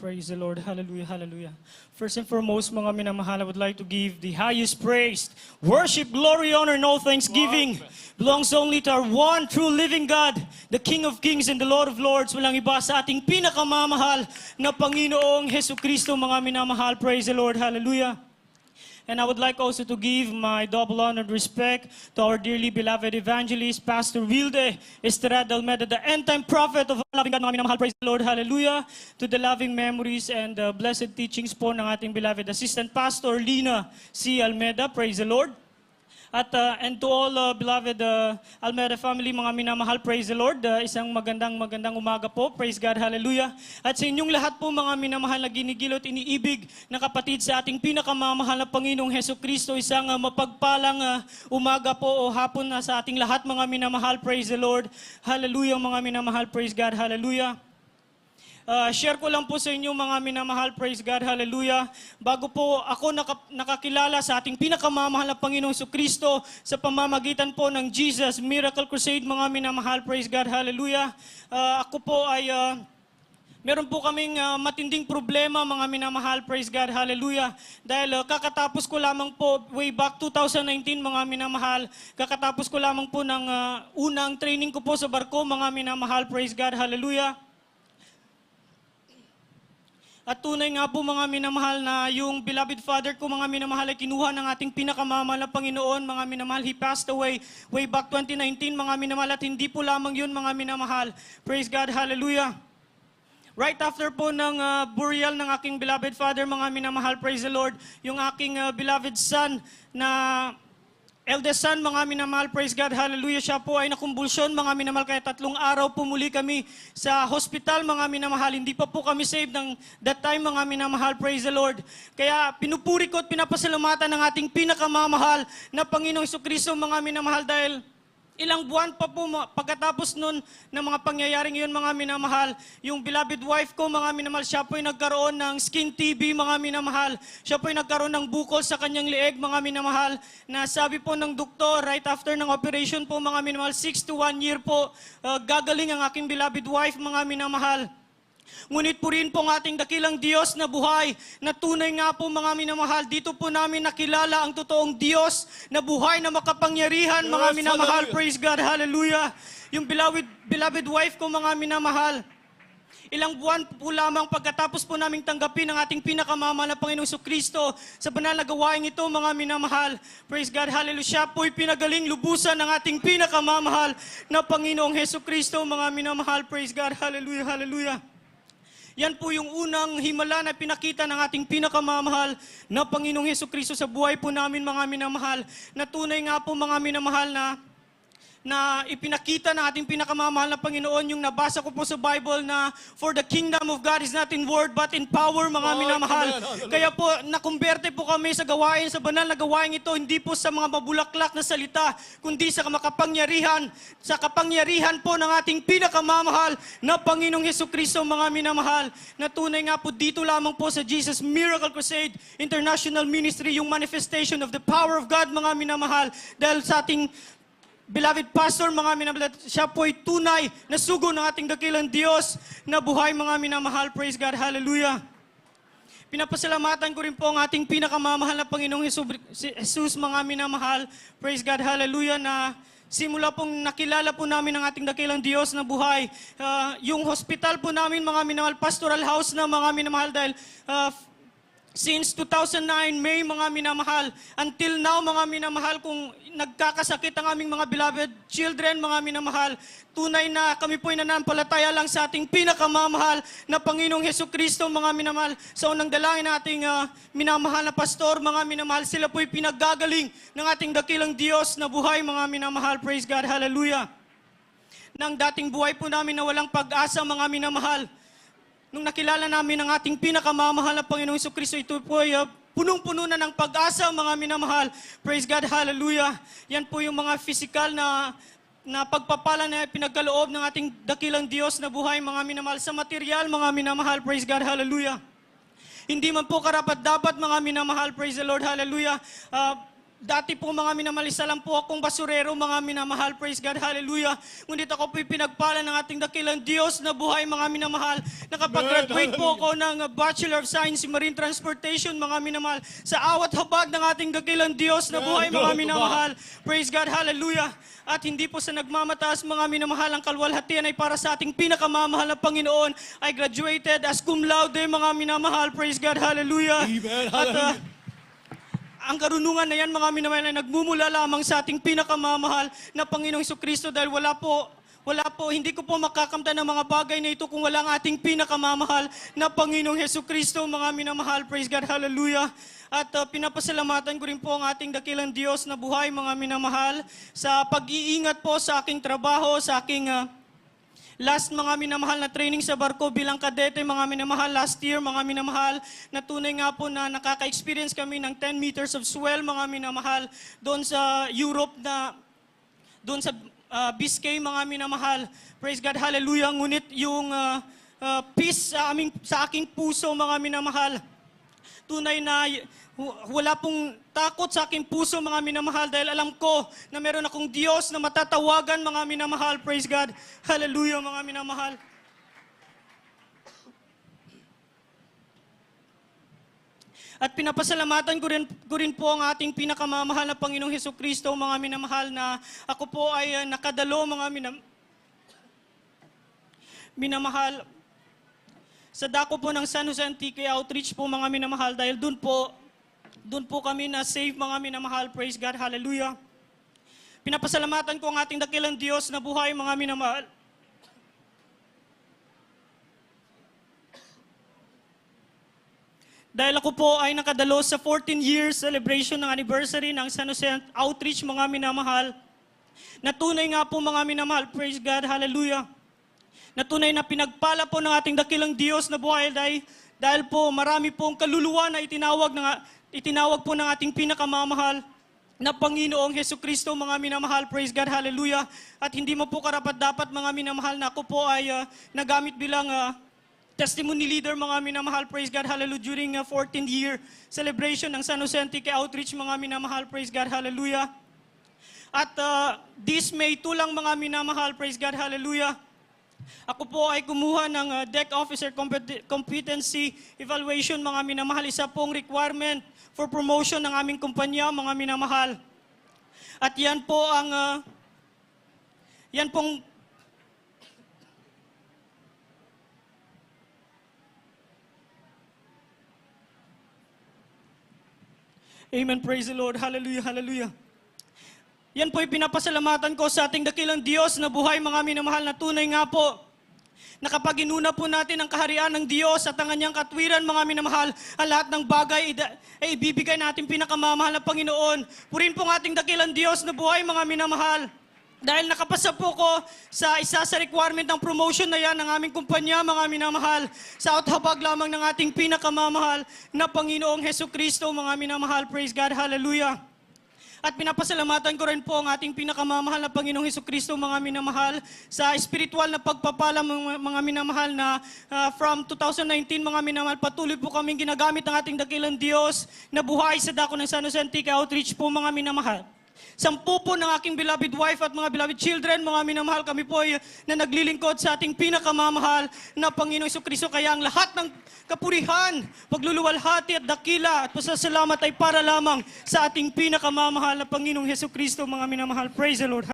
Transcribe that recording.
Praise the Lord. Hallelujah, hallelujah. First and foremost, mga minamahal, I would like to give the highest praise, worship, glory, honor, and all thanksgiving belongs only to our one true living God, the King of Kings and the Lord of Lords. Walang iba sa ating pinakamamahal na Panginoong Hesus Kristo, mga minamahal. Praise the Lord. Hallelujah. And I would like also to give my double honor and respect to our dearly beloved evangelist, Pastor Wilde Estrada Almeida, the end-time prophet of loving God, mga minamahal. Praise the Lord, hallelujah. To the loving memories and blessed teachings po ng ating beloved assistant pastor, Lina C. Almeida. Praise the Lord. At and to all beloved Almeida family, mga minamahal, praise the Lord. Isang magandang umaga po. Praise God, hallelujah. At sa inyong lahat po, mga minamahal na ginigilot, iniibig na kapatid sa ating pinakamamahal na Panginoong Hesus Kristo, isang mapagpalang umaga po o hapon na sa ating lahat, mga minamahal. Praise the Lord. Hallelujah, mga minamahal. Praise God, hallelujah. Share ko lang po sa inyo, mga minamahal, praise God, hallelujah. Bago po ako nakakilala sa ating pinakamamahal na Panginoong Kristo sa pamamagitan po ng Jesus Miracle Crusade, mga minamahal, praise God, hallelujah. Ako po ay meron po kaming matinding problema, mga minamahal, praise God, hallelujah. Dahil kakatapos ko lamang po, way back 2019, mga minamahal, kakatapos ko lamang po ng unang training ko po sa barko, mga minamahal, praise God, hallelujah. At tunay nga po, mga minamahal, na yung beloved father ko, mga minamahal, ay kinuha ng ating pinakamamahal na Panginoon, mga minamahal. He passed away way back 2019, mga minamahal. At hindi po lamang yun, mga minamahal. Praise God, hallelujah. Right after po ng burial ng aking beloved father, mga minamahal, praise the Lord, yung aking beloved son na eldest son, mga minamahal, praise God, hallelujah, siya po ay nakumbulsyon, mga minamahal, kaya 3 araw po muli kami sa hospital, mga minamahal. Hindi pa po kami saved ng that time, mga minamahal, praise the Lord. Kaya pinupuri ko at pinapasalamatan ng ating pinakamamahal na Panginoong Jesucristo, mga minamahal, dahil ilang buwan pa po pagkatapos nun ng mga pangyayaring yun, mga minamahal, yung beloved wife ko, mga minamahal, siya po ay nagkaroon ng skin TB, mga minamahal. Siya po ay nagkaroon ng bukol sa kanyang lieg, mga minamahal, na sabi po ng doktor, right after ng operation po, mga minamahal, 6 to 1 year po, gagaling ang aking beloved wife, mga minamahal. Ngunit po rin po ang ating dakilang Diyos na buhay, na tunay nga po, mga minamahal, dito po namin nakilala ang totoong Diyos na buhay na makapangyarihan, mga minamahal, praise God, hallelujah. Yung beloved wife ko, mga minamahal, ilang buwan po lamang pagkatapos po naming tanggapin ang ating pinakamamahal na Panginoong Jesucristo sa banal na gawain ito, mga minamahal, praise God, hallelujah. Siya po'y pinagaling lubusan ng ating pinakamamahal na Panginoong Jesucristo, mga minamahal, praise God, hallelujah, hallelujah. Yan po yung unang himala na pinakita ng ating pinakamamahal na Panginoong Jesucristo sa buhay po namin, mga minamahal. Na tunay nga po, mga minamahal, na ipinakita ng ating pinakamamahal na Panginoon, yung nabasa ko po sa Bible na for the kingdom of God is not in word but in power, mga minamahal. Kaya po nakumberte po kami sa gawain, sa banal na gawain ito, hindi po sa mga mabulaklak na salita, kundi sa makapangyarihan, sa kapangyarihan po ng ating pinakamamahal na Panginoong Jesucristo, mga minamahal. Na tunay nga po dito lamang po sa Jesus Miracle Crusade International Ministry yung manifestation of the power of God, mga minamahal. Dahil sa ating beloved pastor, mga minamahal, siya po ay tunay na sugo ng ating dakilang Diyos na buhay, mga minamahal, praise God, hallelujah. Pinapasalamatan ko rin po ang ating pinakamamahal na Panginoong Jesus, mga minamahal, praise God, hallelujah, na simula pong nakilala po namin ang ating dakilang Diyos na buhay. Yung hospital po namin, mga minamahal, pastoral house na, mga minamahal, dahil since 2009, May, mga minamahal, until now, mga minamahal, kung nagkakasakit ang aming mga beloved children, mga minamahal, tunay na kami po'y nananampalataya lang sa ating pinakamamahal na Panginoong Jesucristo, mga minamahal. Sa unang dalangin nating minamahal na pastor, mga minamahal, sila po'y pinaggagaling ng ating dakilang Diyos na buhay, mga minamahal, praise God, hallelujah. Nang dating buhay po namin na walang pag-asa, mga minamahal, nung nakilala namin ang ating pinakamamahal na Panginoong Jesucristo, ito po ay punong-puno na ng pag-asa, mga minamahal. Praise God, hallelujah. Yan po yung mga physical na pagpapala na pinagkaloob ng ating dakilang Diyos na buhay, mga minamahal. Sa material, mga minamahal, praise God, hallelujah. Hindi man po karapat-dapat, mga minamahal, praise the Lord, hallelujah. Dati po mga minamahal, isa lang po akong basurero, mga minamahal, praise God, hallelujah. Ngunit ako po'y pinagpala ng ating dakilang Diyos na buhay, mga minamahal. Nakapag-graduate po ako ng Bachelor of Science in Marine Transportation, mga minamahal. Sa awat habag ng ating dakilang Diyos na buhay, mga minamahal. Praise God, hallelujah. At hindi po sa nagmamataas, mga minamahal, ang kalwalhatian ay para sa ating pinakamamahal na Panginoon. I graduated as cum laude, mga minamahal, praise God, hallelujah. Amen, At hallelujah. ang karunungan na yan, mga minamahal, ay nagmumula lamang sa ating pinakamamahal na Panginoong Jesucristo dahil wala po, hindi ko po makakamtan ng mga bagay na ito kung wala ang ating pinakamamahal na Panginoong Jesucristo, mga minamahal, praise God, hallelujah. At pinapasalamatan ko rin po ang ating dakilang Diyos na buhay, mga minamahal, sa pag-iingat po sa aking trabaho, sa aking last mga minamahal na training sa barko bilang kadete, mga minamahal, last year, mga minamahal, na tunay nga po na nakaka-experience kami ng 10 meters of swell, mga minamahal, doon sa Europe doon sa Biscay, mga minamahal. Praise God, hallelujah. Ngunit yung peace sa aking puso, mga minamahal, tunay na wala pong takot sa aking puso, mga minamahal, dahil alam ko na meron akong Diyos na matatawagan, mga minamahal. Praise God. Hallelujah, mga minamahal. At pinapasalamatan ko rin po ang ating pinakamamahal na Panginoong Jesucristo, mga minamahal, na ako po ay nakadalo, mga minamahal, sa dako po ng San Jose Antique Outreach po, mga minamahal, dahil doon po kami na save, mga minamahal, praise God, hallelujah. Pinapasalamatan ko ang ating dakilang Diyos na buhay, mga minamahal. Dahil ako po ay nakadalo sa 14 years celebration ng anniversary ng San Jose Outreach, mga minamahal. Na tunay nga po, mga minamahal, praise God, hallelujah. Na tunay na pinagpala po ng ating dakilang Diyos na buhay dahil po marami pong kaluluwa na itinawag po ng ating pinakamamahal na Panginoong Jesucristo, mga minamahal, praise God, hallelujah. At hindi mo po karapat-dapat, mga minamahal, na ako po ay nagamit bilang testimony leader, mga minamahal, praise God, hallelujah, during 14th year celebration ng San Jose Antique Outreach, mga minamahal, praise God, hallelujah. At this May 2 lang, mga minamahal, praise God, hallelujah, ako po ay kumuha ng Deck Officer Competency Evaluation, mga minamahal. Isa pong requirement for promotion ng aming kumpanya, mga minamahal. At yan po ang, Amen, praise the Lord, hallelujah, hallelujah. Yan po ay pinapasalamatan ko sa ating dakilang Diyos na buhay, mga minamahal, na tunay nga po na kapag inuna po natin ang kaharian ng Diyos at ang kanyang katwiran, mga minamahal, ang lahat ng bagay ay ibibigay natin pinakamamahal na Panginoon. Purin po ang ating dakilang Diyos na buhay, mga minamahal. Dahil nakapasa po ko sa isa sa requirement ng promotion na yan ng aming kumpanya, mga minamahal, sa outhabag lamang ng ating pinakamamahal na Panginoong Jesucristo, mga minamahal, praise God, hallelujah. At pinapasalamatan ko rin po ang ating pinakamamahal na Panginoong Jesucristo, mga minamahal, sa espiritual na pagpapala, mga minamahal, na from 2019, mga minamahal, patuloy po kaming ginagamit ng ating dakilang Diyos na buhay sa dako ng San Jose Antique Outreach po, mga minamahal. 10 po ng aking beloved wife at mga beloved children, mga minamahal, kami po ay na naglilingkod sa ating pinakamamahal na Panginoong Jesucristo. Kaya ang lahat ng kapurihan, pagluluwalhati at dakila at pasasalamat ay para lamang sa ating pinakamamahal na Panginoong Jesucristo, mga minamahal. Praise the Lord.